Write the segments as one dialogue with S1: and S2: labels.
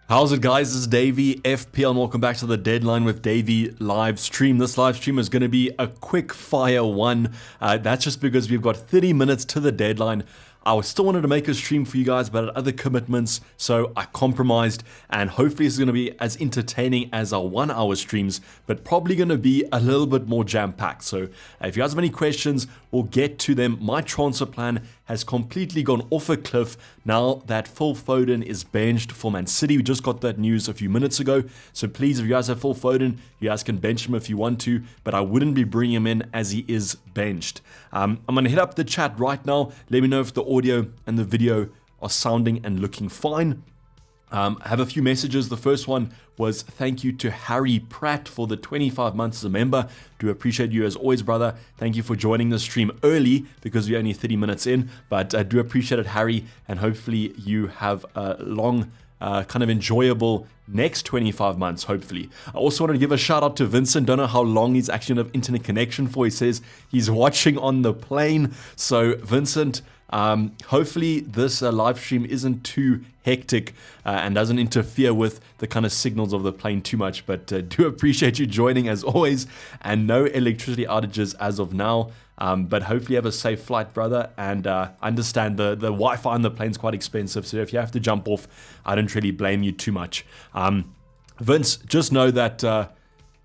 S1: How's it, guys? This is Davey, FPL, and welcome back to the Deadline with Davey live stream. This live stream is going to be a quick fire one. That's just because we've got 30 minutes to the deadline. I still wanted to make a stream for you guys, but I had other commitments, so I compromised, and hopefully it's going to be as entertaining as our 1 hour streams, but probably going to be a little bit more jam-packed. So if you guys have any questions, we'll get to them. My transfer plan has completely gone off a cliff now that Phil Foden is benched for Man City. We just got that news a few minutes ago, so please, if you guys have Phil Foden, you guys can bench him if you want to, but I wouldn't be bringing him in as he is benched. I'm going to hit up the chat right now. Let me know if the audio and the video are sounding and looking fine. I have a few messages. The first one was thank you to Harry Pratt for the 25 months as a member. Do appreciate you as always, brother. Thank you for joining the stream early because we're only 30 minutes in, but I do appreciate it, Harry, and hopefully you have a long, kind of enjoyable next 25 months, hopefully. I also want to give a shout out to Vincent. Don't know how long he's actually going to have internet connection for. He says he's watching on the plane. So Vincent, hopefully this live stream isn't too hectic and doesn't interfere with the kind of signals of the plane too much, but do appreciate you joining as always, and no electricity outages as of now. But hopefully you have a safe flight, brother, and I understand the Wi-Fi on the plane's quite expensive, so if you have to jump off, I don't really blame you too much. Vince, just know that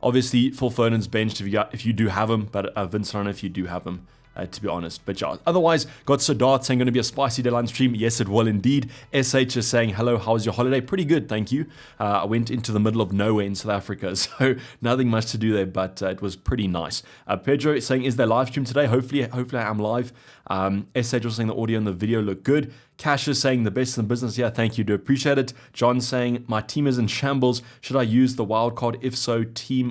S1: obviously Phil Foden's benched if you do have him, but Vince, I don't know if you do have him. To be honest, but yeah, otherwise, got Sadat saying going to be a spicy deadline stream. Yes, it will indeed. SH is saying, hello, how was your holiday? Pretty good, thank you. I went into the middle of nowhere in South Africa, so nothing much to do there, but it was pretty nice. Pedro is saying, is there live stream today? Hopefully I am live. SH was saying the audio and the video look good. Cash is saying the best in the business. Yeah, thank you. Do appreciate it. John saying my team is in shambles. Should I use the wildcard? If so,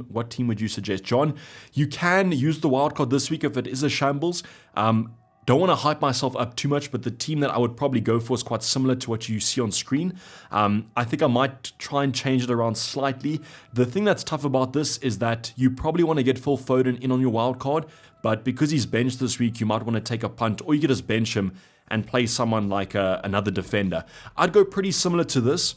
S1: what team would you suggest? John, you can use the wildcard this week if it is a shambles. Don't want to hype myself up too much, but the team that I would probably go for is quite similar to what you see on screen. I think I might try and change it around slightly. The thing that's tough about this is that you probably want to get Phil Foden in on your wildcard, but because he's benched this week, you might want to take a punt, or you could just bench him and play someone like another defender. I'd go pretty similar to this.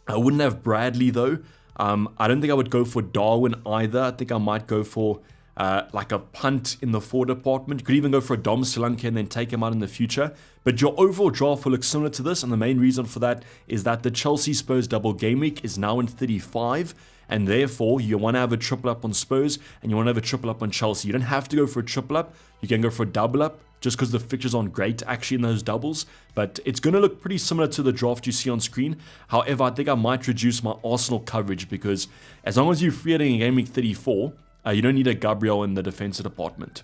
S1: I wouldn't have Bradley though. I don't think I would go for Darwin either. I think I might go for like a punt in the forward department. You could even go for a Dom Solanke and then take him out in the future. But your overall draft will look similar to this, and the main reason for that is that the Chelsea Spurs double game week is now in 35, and therefore you want to have a triple up on Spurs and you want to have a triple up on Chelsea. You don't have to go for a triple up. You can go for a double up, just because the fixtures aren't great actually in those doubles, but it's going to look pretty similar to the draft you see on screen. However, I think I might reduce my Arsenal coverage, because as long as you're free in game week 34, you don't need a Gabriel in the defensive department.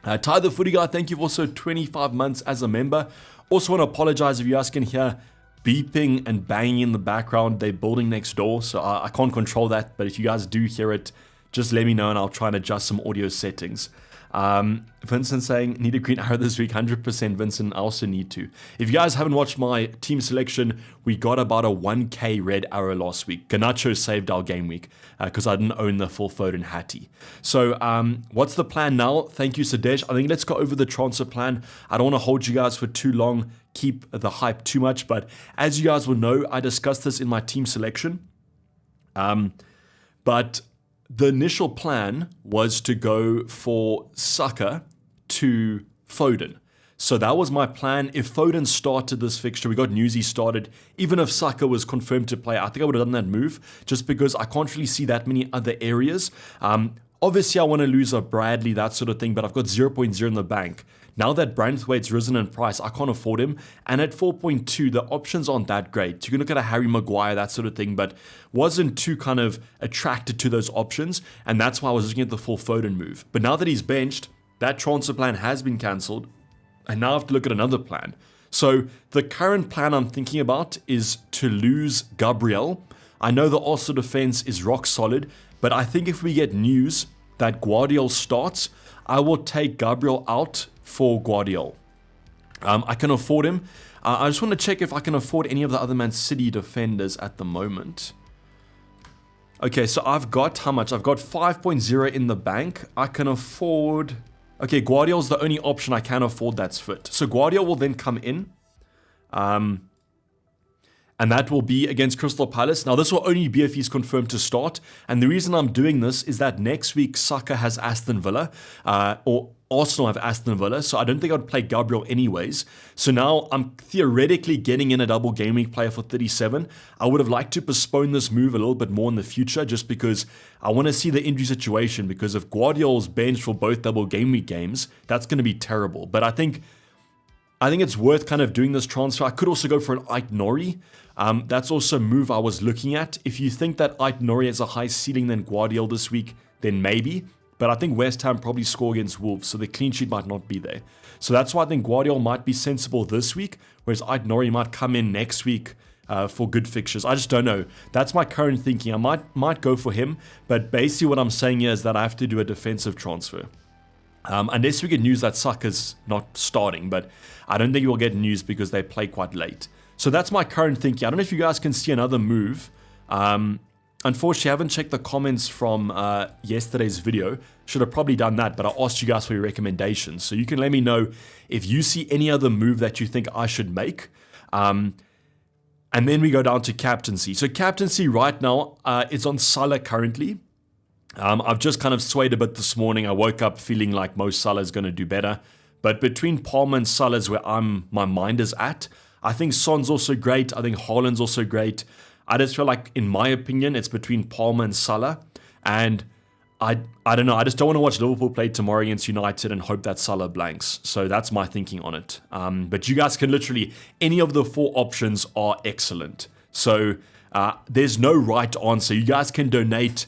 S1: Ty the Footy Guy, thank you for also 25 months as a member. Also want to apologize if you guys can hear beeping and banging in the background. They're building next door, so I can't control that, but if you guys do hear it, just let me know and I'll try and adjust some audio settings. Vincent saying, need a green arrow this week. 100% Vincent, I also need to. If you guys haven't watched my team selection, we got about a 1k red arrow last week. Garnacho saved our game week because I didn't own the Phil Foden Hattie. So what's the plan now? Thank you, Sadesh. I think let's go over the transfer plan. I don't want to hold you guys for too long, keep the hype too much, but as you guys will know, I discussed this in my team selection. But the initial plan was to go for Saka to Foden. So that was my plan. If Foden started this fixture, we got news he started. Even if Saka was confirmed to play, I think I would have done that move, just because I can't really see that many other areas. Obviously, I want to lose a Bradley, that sort of thing, but I've got 0.0 in the bank. Now that Branthwaite's risen in price, I can't afford him. And at 4.2, the options aren't that great. You can look at a Harry Maguire, that sort of thing, but wasn't too kind of attracted to those options. And that's why I was looking at the Phil Foden move. But now that he's benched, that transfer plan has been cancelled. And now I have to look at another plan. So the current plan I'm thinking about is to lose Gabriel. I know the Arsenal defense is rock solid, but I think if we get news that Guardiola starts, I will take Gabriel out for Guardiola. I can afford him. I just want to check if I can afford any of the other Man City defenders at the moment. Okay, so I've got how much? I've got 5.0 in the bank. I can afford... Okay, Guardiola's the only option I can afford that's fit. So Guardiola will then come in. and that will be against Crystal Palace. Now, this will only be if he's confirmed to start, and the reason I'm doing this is that next week Saka has Aston Villa, or Arsenal have Aston Villa, so I don't think I'd play Gabriel anyways. So now I'm theoretically getting in a double game week player for 37. I would have liked to postpone this move a little bit more in the future just because I want to see the injury situation, because if Guardiola's benched for both double game week games, that's going to be terrible. But I think it's worth kind of doing this transfer. I could also go for an Aït-Nouri. That's also a move I was looking at. If you think that Aït-Nouri has a high ceiling than Guardiola this week, then maybe. But I think West Ham probably score against Wolves, so the clean sheet might not be there. So that's why I think Guardiola might be sensible this week, whereas Aït-Nouri might come in next week for good fixtures. I just don't know. That's my current thinking. I might go for him, but basically what I'm saying here is that I have to do a defensive transfer. Unless we get news that Saka's not starting, but I don't think we'll get news because they play quite late. So that's my current thinking. I don't know if you guys can see another move. Unfortunately, I haven't checked the comments from yesterday's video. Should have probably done that, but I asked you guys for your recommendations. So you can let me know if you see any other move that you think I should make. And then we go down to captaincy. So captaincy right now is on Salah currently. I've just kind of swayed a bit this morning. I woke up feeling like Mo Salah is going to do better. But between Palmer and Salah is where my mind is at. I think Son's also great. I think Haaland's also great. I just feel like, in my opinion, it's between Palmer and Salah. And I don't know. I just don't want to watch Liverpool play tomorrow against United and hope that Salah blanks. So that's my thinking on it. But you guys can literally, any of the 4 options are excellent. So there's no right answer. You guys can donate.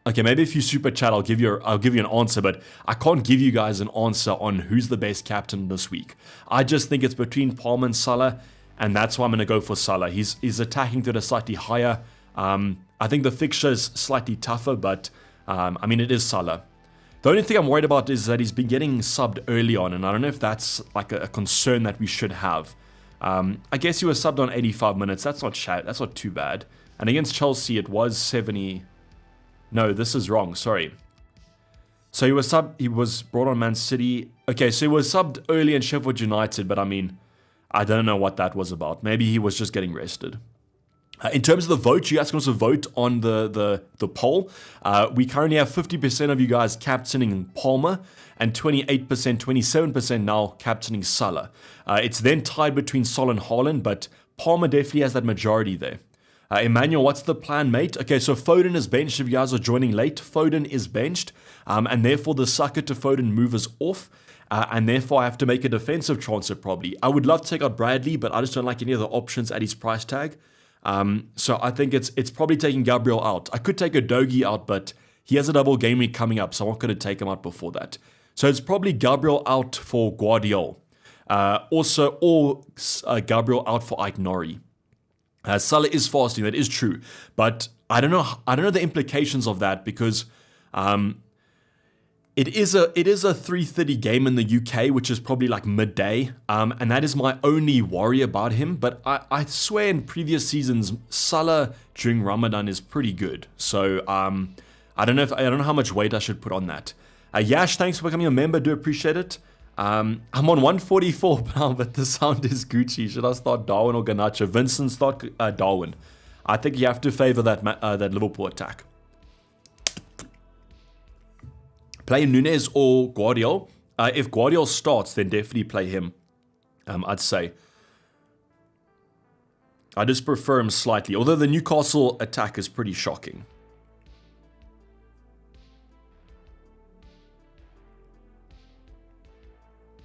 S1: Okay, maybe if you super chat, I'll give you an answer, but I can't give you guys an answer on who's the best captain this week. I just think it's between Palmer and Salah, and that's why I'm going to go for Salah. He's attacking to the slightly higher. I think the fixture is slightly tougher, but I mean, it is Salah. The only thing I'm worried about is that he's been getting subbed early on, and I don't know if that's like a concern that we should have. I guess he was subbed on 85 minutes. That's not too bad. And against Chelsea, it was 70. No, this is wrong. Sorry. So he was brought on Man City. Okay, so he was subbed early in Sheffield United, but I mean, I don't know what that was about. Maybe he was just getting rested. In terms of the vote, you guys can also vote on the poll. We currently have 50% of you guys captaining Palmer and 28%, 27% now captaining Salah. It's then tied between Salah and Haaland, but Palmer definitely has that majority there. Emmanuel, what's the plan, mate? Okay, so Foden is benched. If you guys are joining late, Foden is benched, and therefore the Saka to Foden move is off, and therefore I have to make a defensive transfer probably. I would love to take out Bradley, but I just don't like any of the options at his price tag. So I think it's probably taking Gabriel out. I could take a Dogi out, but he has a double game week coming up, so I'm not going to take him out before that. So it's probably Gabriel out for Guardiola. Or Gabriel out for Aït-Nouri. Salah is fasting, that is true, but I don't know the implications of that, because it is a 3:30 game in the UK, which is probably like midday, and that is my only worry about him. But I swear in previous seasons, Salah during Ramadan is pretty good. So I don't know how much weight I should put on that. Yash, thanks for becoming a member. Do appreciate it. I'm on 144 now, but the sound is Gucci. Should I start Darwin or Garnacho? Vincent, start Darwin. I think you have to favor that Liverpool attack. Play Nunez or Guardiola. If Guardiola starts, then definitely play him. I'd say. I just prefer him slightly, although the Newcastle attack is pretty shocking.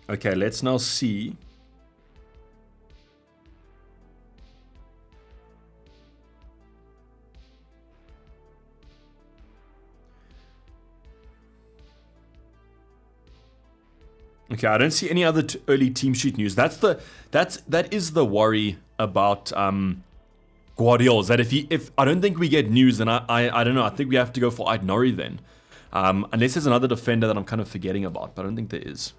S1: Okay, let's now see. Okay, I don't see any other early team sheet news. That is the worry about Guardiola. Is that if I don't think we get news, then I don't know. I think we have to go for Aït-Nouri then, unless there's another defender that I'm kind of forgetting about. But I don't think there is.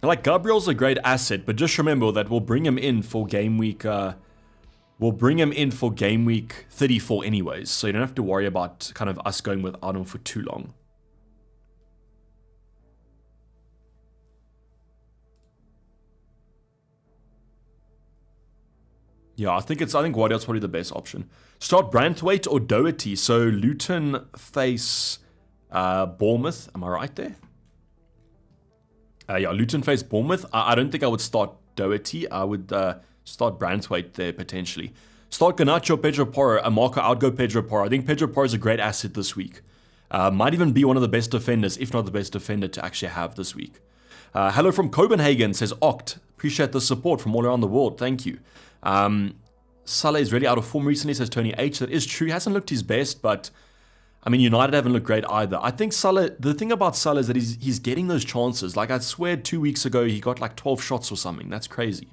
S1: Like, Gabriel's a great asset, but just remember that we'll bring him in for game week. We'll bring him in for game week 34 anyways, so you don't have to worry about kind of us going without him for too long. Yeah, I think Guardiola's probably the best option. Start Branthwaite or Doherty. So Luton face Bournemouth. Am I right there? Yeah, Luton face Bournemouth. I don't think I would start Doherty. I would start Branthwaite there potentially. Start Garnacho, Pedro Porro, Marco outgo Pedro Porro. I think Pedro Porro is a great asset this week. Might even be one of the best defenders, if not the best defender to actually have this week. Hello from Copenhagen, says Oct. Appreciate the support from all around the world. Thank you. Salah is really out of form recently, says Tony H. That is true. He hasn't looked his best, but I mean, United haven't looked great either. I think Salah, the thing about Salah is that he's getting those chances. Like I swear 2 weeks ago, he got like 12 shots or something. That's crazy.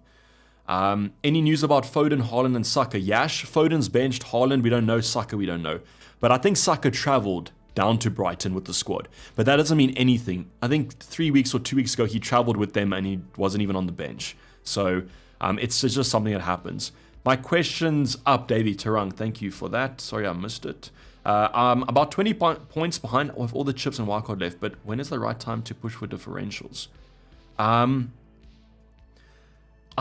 S1: Any news about Foden, Haaland, and Saka? Yash, Foden's benched. Haaland, we don't know. Saka, we don't know. But I think Saka travelled down to Brighton with the squad. But that doesn't mean anything. I think 3 weeks or 2 weeks ago, he travelled with them and he wasn't even on the bench. So it's just something that happens. My question's up, Davey Tarang. Thank you for that. Sorry, I missed it. I'm about 20 points behind with all the chips and wildcard left, but when is the right time to push for differentials? I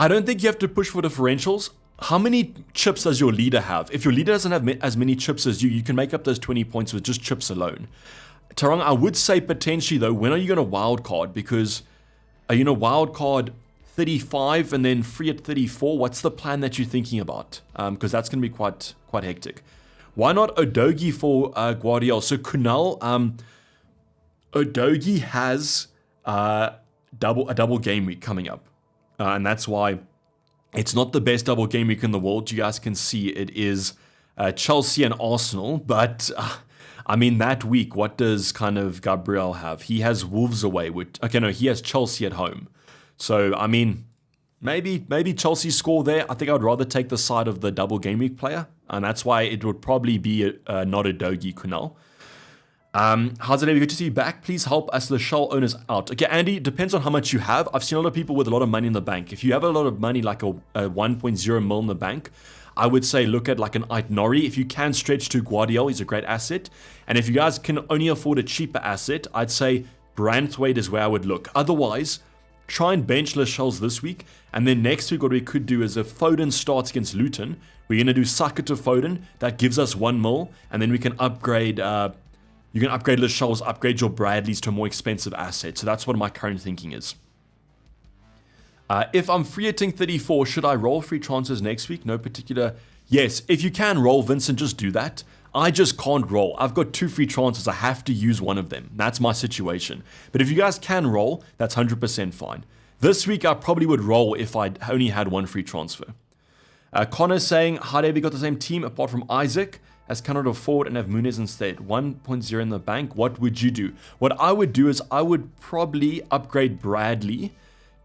S1: don't think you have to push for differentials. How many chips does your leader have? If your leader doesn't have as many chips as you can make up those 20 points with just chips alone. Tarang, I would say potentially though, when are you going to wildcard? Because are you going to wildcard 35 and then free at 34? What's the plan that you're thinking about? Because that's going to be quite hectic. Why not Udogie for Guardiola? So Kunal, Udogie has a double game week coming up. And that's why it's not the best double game week in the world. You guys can see it is Chelsea and Arsenal. But, I mean, that week, what does kind of Gabriel have? He has Wolves away. He has Chelsea at home. So, I mean, maybe Chelsea score there. I think I would rather take the side of the double game week player. And that's why it would probably be not Udogie Kunal. How's it, Andy? Good to see you back. Please help us Lachelle owners out. Okay, Andy, depends on how much you have. I've seen a lot of people with a lot of money in the bank. If you have a lot of money, like a 1.0 mil in the bank, I would say look at like an Aït-Nouri. If you can stretch to Guardiola, he's a great asset. And if you guys can only afford a cheaper asset, I'd say Branthwaite is where I would look. Otherwise, try and bench Lachelle's this week. And then next week, what we could do is if Foden starts against Luton, we're going to do Saka to Foden. That gives us 1 mil. And then we can upgrade... you can upgrade Lachelle's, upgrade your Bradleys to a more expensive asset. So that's what my current thinking is. If I'm free at 34, should I roll free transfers next week? No particular... Yes, if you can roll, Vincent, just do that. I just can't roll. I've got 2 free transfers. I have to use one of them. That's my situation. But if you guys can roll, that's 100% fine. This week, I probably would roll if I only had 1 free transfer. Connor's saying, how did we got the same team apart from Isaac? As cannot afford and have Muniz instead. 1.0 in the bank. What would you do? What I would do is I would probably upgrade Bradley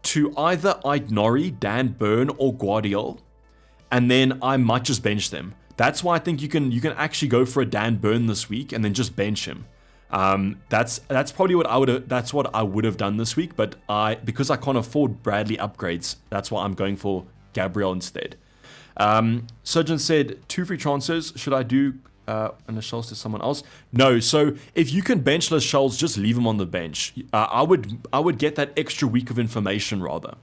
S1: to either Aït-Nouri, Dan Burn, or Guardiola. And then I might just bench them. That's why I think you can actually go for a Dan Burn this week and then just bench him. That's probably what I would have done this week. But because I can't afford Bradley upgrades, that's why I'm going for Gabriel instead. Surgeon said 2 free transfers. Should I do Lachelle's to someone else? No. So if you can bench Lachelle's, just leave him on the bench. I would get that extra week of information rather.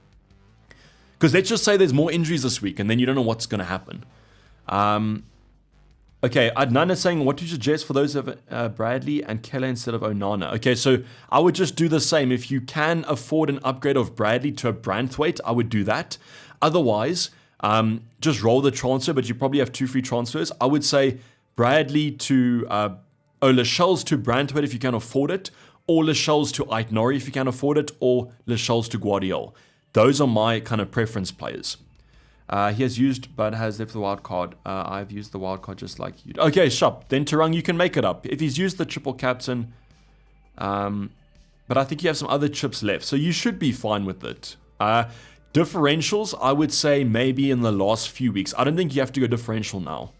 S1: Because let's just say there's more injuries this week and then you don't know what's going to happen. Okay, Adnan is saying, what do you suggest for those of Bradley and Keller instead of Onana? Okay, so I would just do the same. If you can afford an upgrade of Bradley to a Branthwaite, I would do that. Otherwise... just roll the transfer, but you probably have 2 free transfers. I would say Bradley to Lachelle's to Branthwaite if you can afford it, or Lachelle's to Aït-Nouri if you can afford it, or Lachelle's to Guardiola. Those are my kind of preference players. He has used but has left the wild card. I've used the wild card just like you. Okay, sharp. Then Tarang, you can make it up. If he's used the triple captain, but I think you have some other chips left, so you should be fine with it. Differentials, I would say maybe in the last few weeks. I don't think you have to go differential now.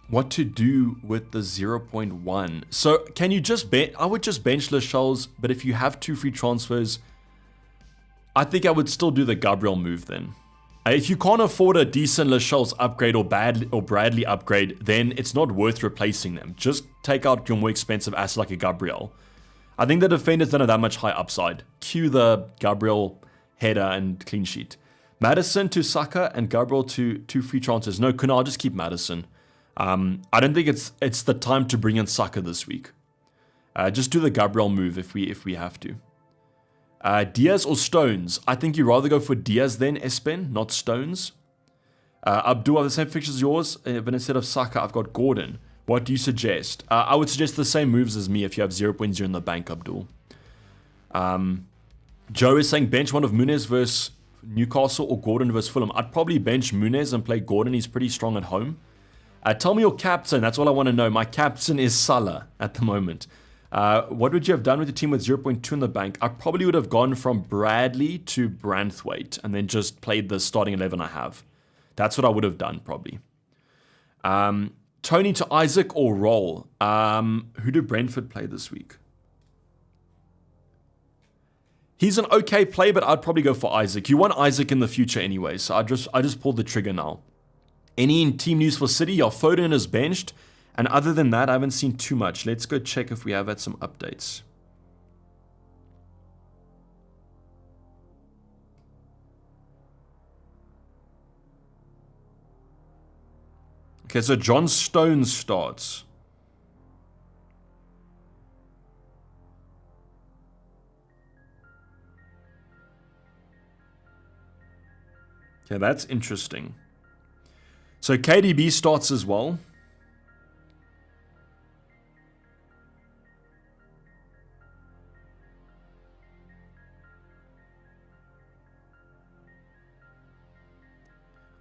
S1: What to do with the 0.1? So can you just bench? I would just bench Lachelle's, but if you have 2 free transfers, I think I would still do the Gabriel move then. If you can't afford a decent Lachelle's upgrade or Bradley upgrade, then it's not worth replacing them. Just take out your more expensive asset like a Gabriel. I think the defenders don't have that much high upside. Cue the Gabriel header and clean sheet. Maddison to Saka and Gabriel to 2 free transfers. No, I'll just keep Maddison. I don't think it's the time to bring in Saka this week. Just do the Gabriel move if we have to. Diaz or Stones? I think you'd rather go for Diaz than Espen, not Stones. Abdul, I have the same fixtures as yours, but instead of Saka, I've got Gordon. What do you suggest? I would suggest the same moves as me if you have 0.0 in the bank, Abdul. Joe is saying bench one of Muniz versus Newcastle or Gordon versus Fulham. I'd probably bench Muniz and play Gordon. He's pretty strong at home. Tell me your captain. That's all I want to know. My captain is Salah at the moment. What would you have done with your team with 0.2 in the bank? I probably would have gone from Bradley to Branthwaite and then just played the starting 11 I have. That's what I would have done probably. Tony to Isaac or Roll? Who do Brentford play this week? He's an okay play, but I'd probably go for Isaac. You want Isaac in the future anyway, so I just pulled the trigger now. Any team news for City? Your Foden is benched. And other than that, I haven't seen too much. Let's go check if we have had some updates. Okay, so John Stones starts. Okay, that's interesting. So KDB starts as well.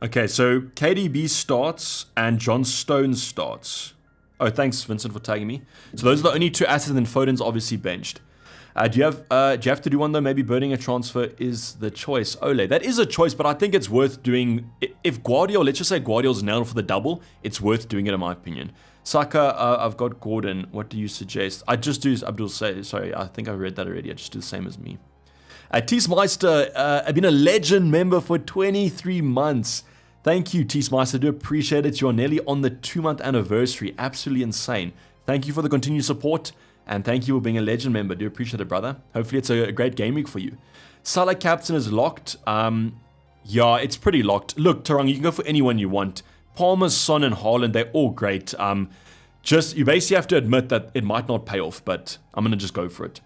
S1: Okay, so KDB starts and John Stones starts. Oh, thanks, Vincent, for tagging me. So those are the only 2 assets, and Foden's obviously benched. Do you have to do one though? Maybe burning a transfer is the choice. Ole, that is a choice, but I think it's worth doing. If Guardiola, let's just say Guardiola's nailed for the double, it's worth doing it in my opinion. Saka, I've got Gordon. What do you suggest? I just do Abdul say. Sorry, I think I read that already. I just do the same as me. Tiesmeister, I've been a legend member for 23 months. Thank you, Tiesmeister. I do appreciate it. You're nearly on the 2-month anniversary. Absolutely insane. Thank you for the continued support. And thank you for being a legend member. Do appreciate it, brother. Hopefully it's a great game week for you. Salah captain is locked. Yeah, it's pretty locked. Look, Tarang, you can go for anyone you want. Palmer, Son, and Haaland, they're all great. You basically have to admit that it might not pay off, but I'm going to just go for it.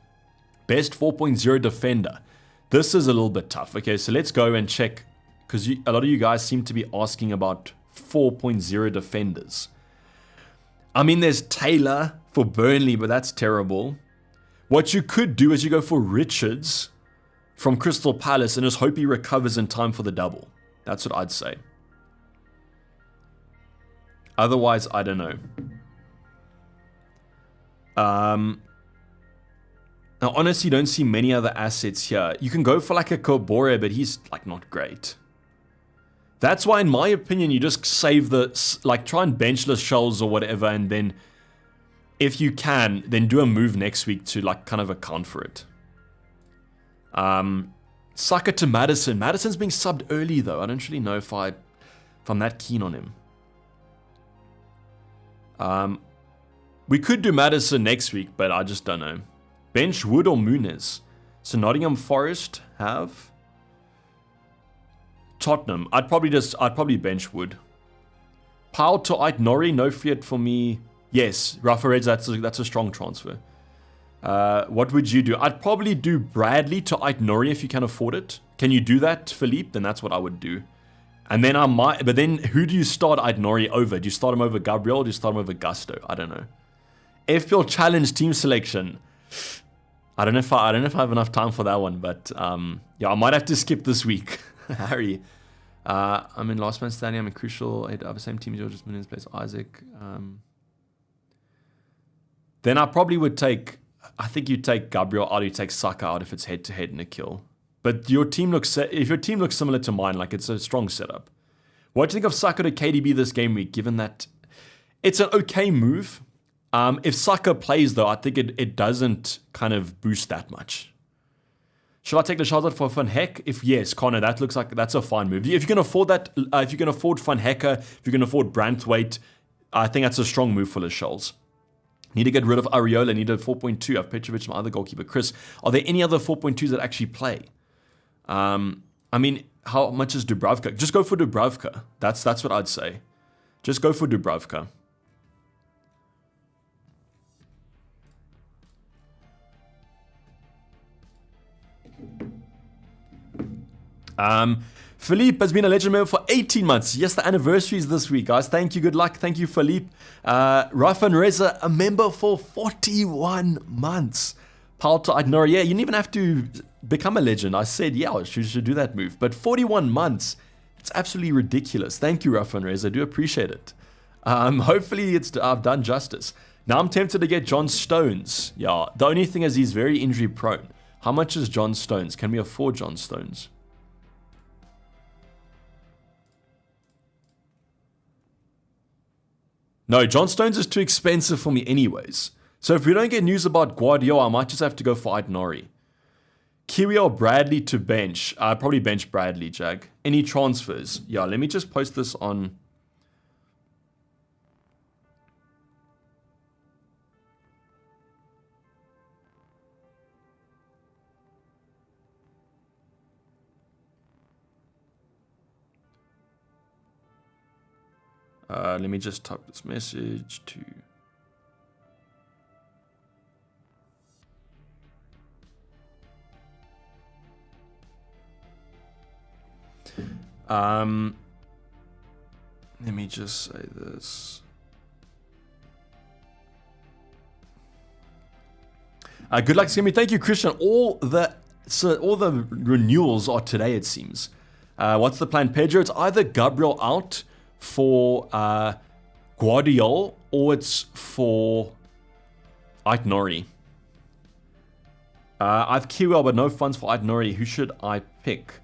S1: Best 4.0 defender. This is a little bit tough. Okay, so let's go and check, because a lot of you guys seem to be asking about 4.0 defenders. I mean, there's Taylor for Burnley, but that's terrible. What you could do is you go for Richards from Crystal Palace and just hope he recovers in time for the double. That's what I'd say. Otherwise, I don't know. Now, honestly, you don't see many other assets here. You can go for like a Kobore, but he's like not great. That's why, in my opinion, you just save try and benchless Scholes or whatever, and then if you can, then do a move next week to like kind of account for it. Saka to Maddison. Maddison's being subbed early though. I don't really know if I'm that keen on him. We could do Maddison next week, but I just don't know. Bench Wood or Muniz? So Nottingham Forest have Tottenham. I'd probably bench Wood. Powell to Ait Norrie, no fiat for me. Yes, Rafa Reds, that's a strong transfer. What would you do? I'd probably do Bradley to Ait Norrie if you can afford it. Can you do that, Philippe? Then that's what I would do. And then but then who do you start Ait Norrie over? Do you start him over Gabriel or do you start him over Gusto? I don't know. FPL Challenge team selection. I don't know if I have enough time for that one, but yeah, I might have to skip this week. Harry, I'm in last man standing. I'm in crucial. I have the same team as George's Muniz plays Isaac. Then I probably would take. I think you take Gabriel out. You take Saka out if it's head to head in a kill. But if your team looks similar to mine, like it's a strong setup. What do you think of Saka to KDB this game week? Given that it's an okay move. If Saka plays though, I think it doesn't kind of boost that much. Should I take the Charlotte for Van Heck? If yes, Connor, that looks like that's a fine move. If you can afford that, if you can afford Van Hecker, if you can afford Branthwaite, I think that's a strong move for the Scholes. Need to get rid of Areola. Need a 4.2. I've Petrovic, my other goalkeeper. Chris, are there any other 4.2s that actually play? I mean, how much is Dubravka? Just go for Dubravka. That's what I'd say. Just go for Dubravka. Philippe has been a legend member for 18 months. Yes, the anniversary is this week, guys. Thank you. Good luck. Thank you, Philippe. Rafa and Reza, a member for 41 months. Palta Idnor, yeah, you didn't even have to become a legend. I said, yeah, you should do that move. But 41 months, it's absolutely ridiculous. Thank you, Rafa and Reza. I do appreciate it. Hopefully I've done justice. Now I'm tempted to get John Stones. Yeah, the only thing is he's very injury prone. How much is John Stones? Can we afford John Stones? No, John Stones is too expensive for me anyways. So if we don't get news about Guardiola, I might just have to go for Aït-Nouri. Kiwi or Bradley to bench? I'd probably bench Bradley, Jag. Any transfers? Yeah, let me just post this on... let me just type this message to... let me just say this. Good luck, Skimmy. Thank you, Christian. All the renewals are today, it seems. What's the plan, Pedro? It's either Gabriel out for Guardiola or it's for Aït-Nouri. I've Kiwa, but no funds for Aït-Nouri. Who should I pick?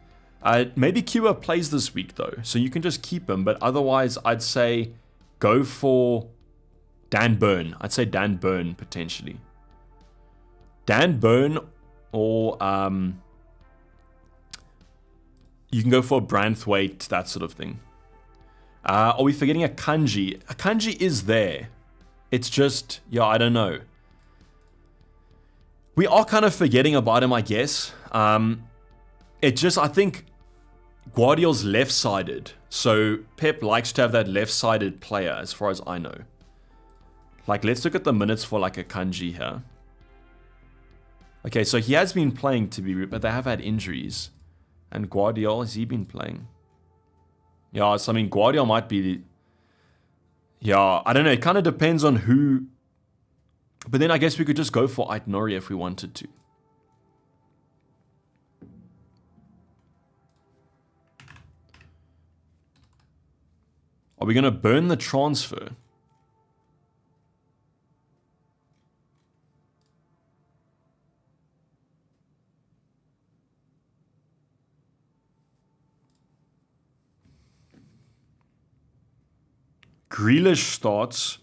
S1: Maybe Kiwa plays this week though, so you can just keep him. But otherwise, I'd say go for Dan Burn. I'd say Dan Burn potentially. Dan Burn, or you can go for Branthwaite, that sort of thing. Are we forgetting a Kanji? A Kanji is there. It's just, yeah, I don't know. We are kind of forgetting about him, I guess. It just, I think Guardiola's left-sided. So Pep likes to have that left-sided player, as far as I know. Like, let's look at the minutes for like a Kanji here. Okay, so he has been playing, but they have had injuries. And Guardiola, has he been playing? Yeah, so I mean, Guardiola might be... Yeah, I don't know. It kind of depends on who... But then I guess we could just go for Aït-Nouri if we wanted to. Are we going to burn the transfer? Grealish starts.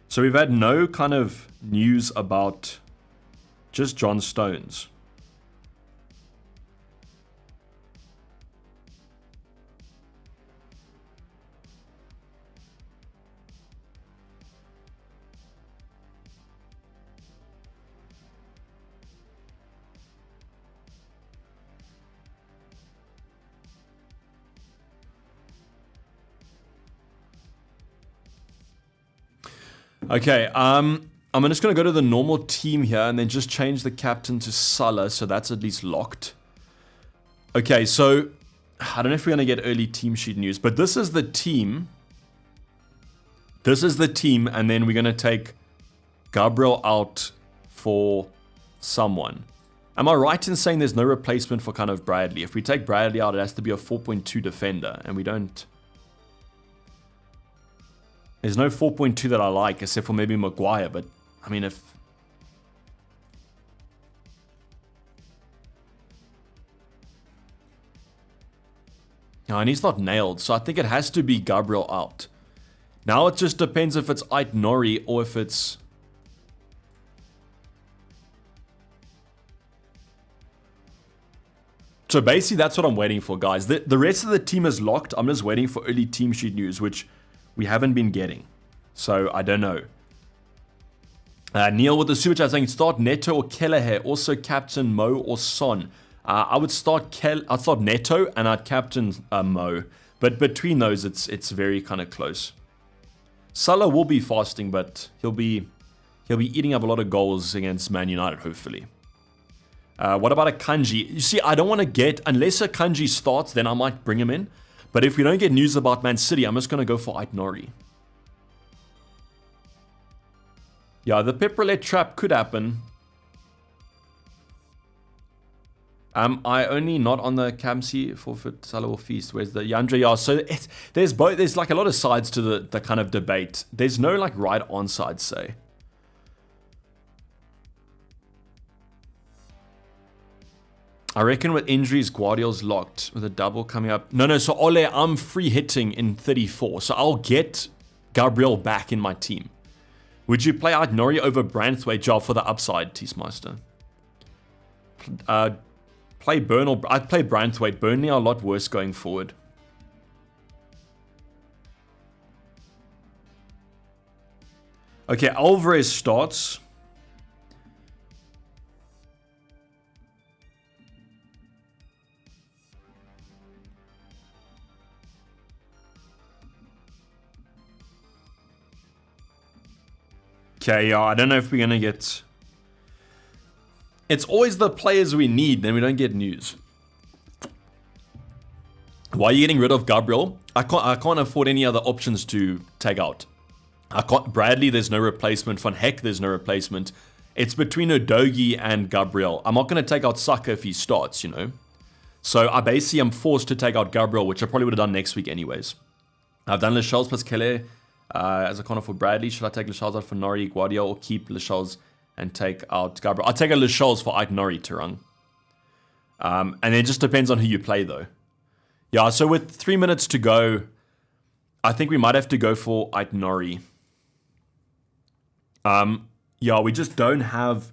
S1: So we've had no kind of news about just John Stones. Okay, I'm just going to go to the normal team here and then just change the captain to Salah, so that's at least locked. Okay, so I don't know if we're going to get early team sheet news, but this is the team. This is the team, and then we're going to take Gabriel out for someone. Am I right in saying there's no replacement for kind of Bradley? If we take Bradley out, it has to be a 4.2 defender, and we don't... There's no 4.2 that I like, except for maybe Maguire, but, I mean, if... No, and he's not nailed, so I think it has to be Gabriel out. Now it just depends if it's Aït-Nouri or if it's... So basically, that's what I'm waiting for, guys. The rest of the team is locked. I'm just waiting for early team sheet news, which... we haven't been getting. So, I don't know. Neil with the super chat saying start Neto or Kelleher, also captain Mo or Son. I would start I'd start Neto and I'd captain Mo, but between those it's very kind of close. Salah will be fasting, but he'll be eating up a lot of goals against Man United, hopefully. What about a Kanji? You see, I don't want to get, unless a Kanji starts, then I might bring him in. But if we don't get news about Man City, I'm just going to go for Aït-Nouri. Yeah, the pep roulette trap could happen. I only not on the Captaincy forfeit Salah or feast. Where's the Yandre? Yeah, so there's both. There's like a lot of sides to the kind of debate. There's no like right answer, I'd say. I reckon with injuries, Guardiola's locked with a double coming up. No, so Ole, I'm free hitting in 34, so I'll get Gabriel back in my team. Would you play Aït-Nouri over Branthwaite job for the upside, Teasmeister? Play Burn or I'd play Branthwaite. Burnley are a lot worse going forward. Okay, Alvarez starts. Okay, yeah, I don't know if we're going to get... It's always the players we need, then we don't get news. Why are you getting rid of Gabriel? I can't afford any other options to take out. Bradley, there's no replacement. Van Heck, there's no replacement. It's between Udogie and Gabriel. I'm not going to take out Saka if he starts, you know. So I basically am forced to take out Gabriel, which I probably would have done next week anyways. I've done Lascelles plus Keller as a corner for Bradley. Should I take Lascelles out for Norrie, Guardiola, or keep Lascelles and take out Gabriel? I'll take a Lascelles for Aït-Nouri, Turang. And it just depends on who you play, though. Yeah, so with 3 minutes to go, I think we might have to go for Aït-Nouri. Yeah, we just don't have...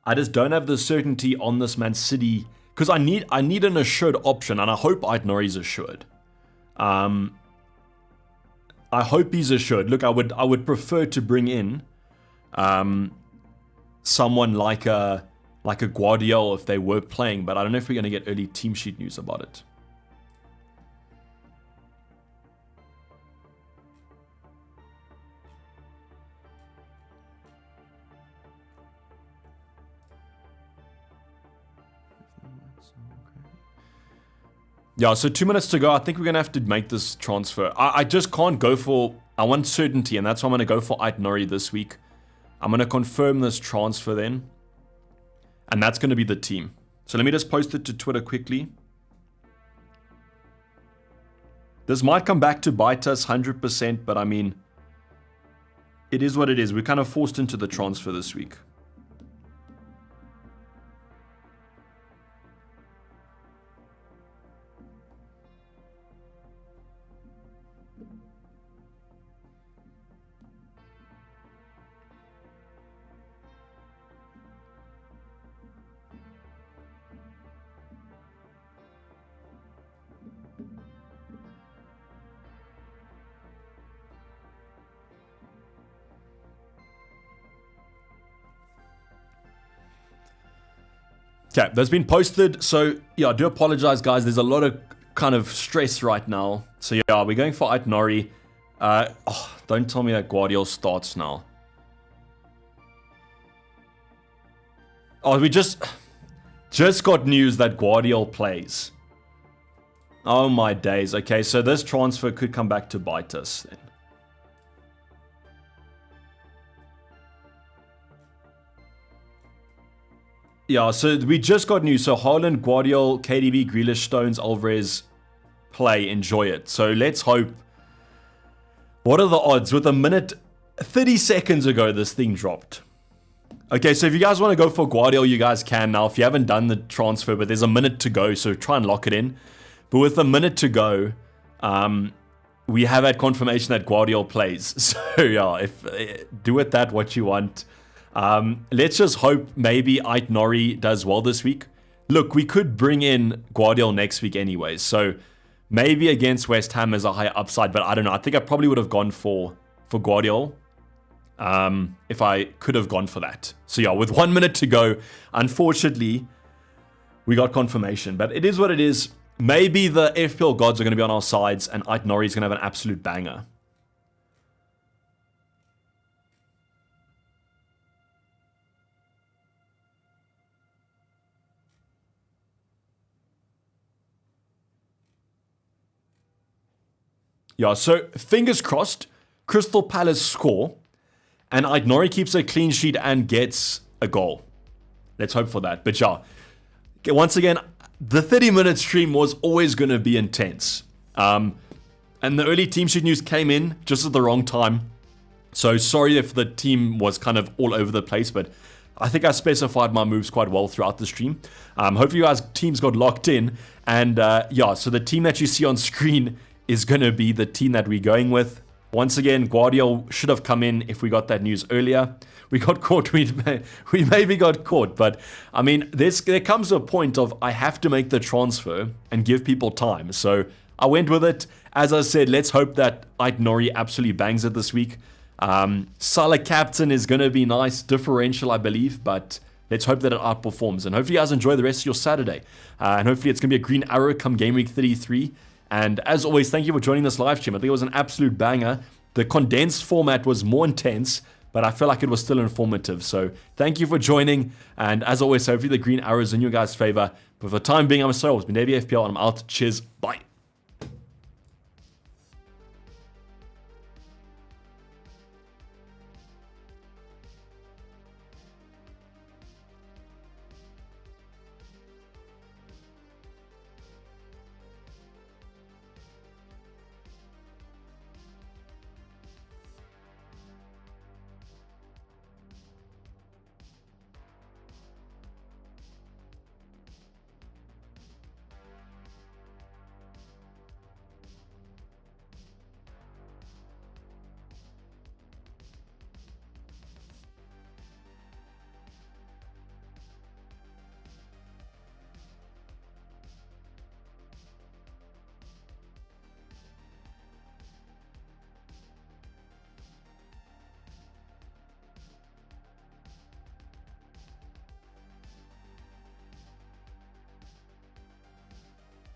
S1: I just don't have the certainty on this Man City... Because I need an assured option, and I hope Aït-Nouri's assured. I hope he's assured. Look, I would prefer to bring in someone like a Guardiola if they were playing, but I don't know if we're going to get early team sheet news about it. Yeah, so 2 minutes to go. I think we're going to have to make this transfer. I just can't go for... I want certainty, and that's why I'm going to go for Aït-Nouri this week. I'm going to confirm this transfer then. And that's going to be the team. So let me just post it to Twitter quickly. This might come back to bite us 100%, but I mean... It is what it is. We're kind of forced into the transfer this week. Okay, that's been posted. So, yeah, I do apologize, guys. There's a lot of kind of stress right now. So, yeah, we're going for Aït-Nouri. Don't tell me that Guardiola starts now. Oh, we just got news that Guardiola plays. Oh, my days. Okay, so this transfer could come back to bite us then. Yeah, so we just got news. So Haaland, Guardiola, KDB, Grealish, Stones, Alvarez play. Enjoy it. So let's hope. What are the odds? With a minute, 30 seconds ago, this thing dropped. Okay, so if you guys want to go for Guardiola, you guys can now. If you haven't done the transfer, but there's a minute to go, so try and lock it in. But with a minute to go, we have had confirmation that Guardiola plays. So yeah, do with that what you want. Let's just hope maybe Aït-Nouri does well this week. Look, we could bring in Guardiola next week anyways, so maybe against West Ham is a higher upside, but I don't know. I think I probably would have gone for Guardiola. if I could have gone for that. So yeah, with 1 minute to go, unfortunately, we got confirmation. But it is what it is. Maybe the FPL gods are going to be on our sides, and Ait Nori is going to have an absolute banger. Yeah, so fingers crossed, Crystal Palace score, and Ait Nori keeps a clean sheet and gets a goal. Let's hope for that. But yeah, once again, the 30-minute stream was always going to be intense. And the early team sheet news came in just at the wrong time. So sorry if the team was kind of all over the place, but I think I specified my moves quite well throughout the stream. Hopefully you guys' teams got locked in. And yeah, so the team that you see on screen is going to be the team that we're going with. Once again, Guardiola should have come in if we got that news earlier. We got caught. We maybe got caught. But, I mean, there comes a point of I have to make the transfer and give people time. So I went with it. As I said, let's hope that Ait Nori absolutely bangs it this week. Salah captain is going to be nice. Differential, I believe. But let's hope that it outperforms. And hopefully you guys enjoy the rest of your Saturday. And hopefully it's going to be a green arrow come game week 33. And as always, thank you for joining this live stream. I think it was an absolute banger. The condensed format was more intense, but I feel like it was still informative. So thank you for joining. And as always, hopefully the green arrows in your guys' favor. But for the time being, I'm sorry, it's been FPL and I'm out. Cheers. Bye.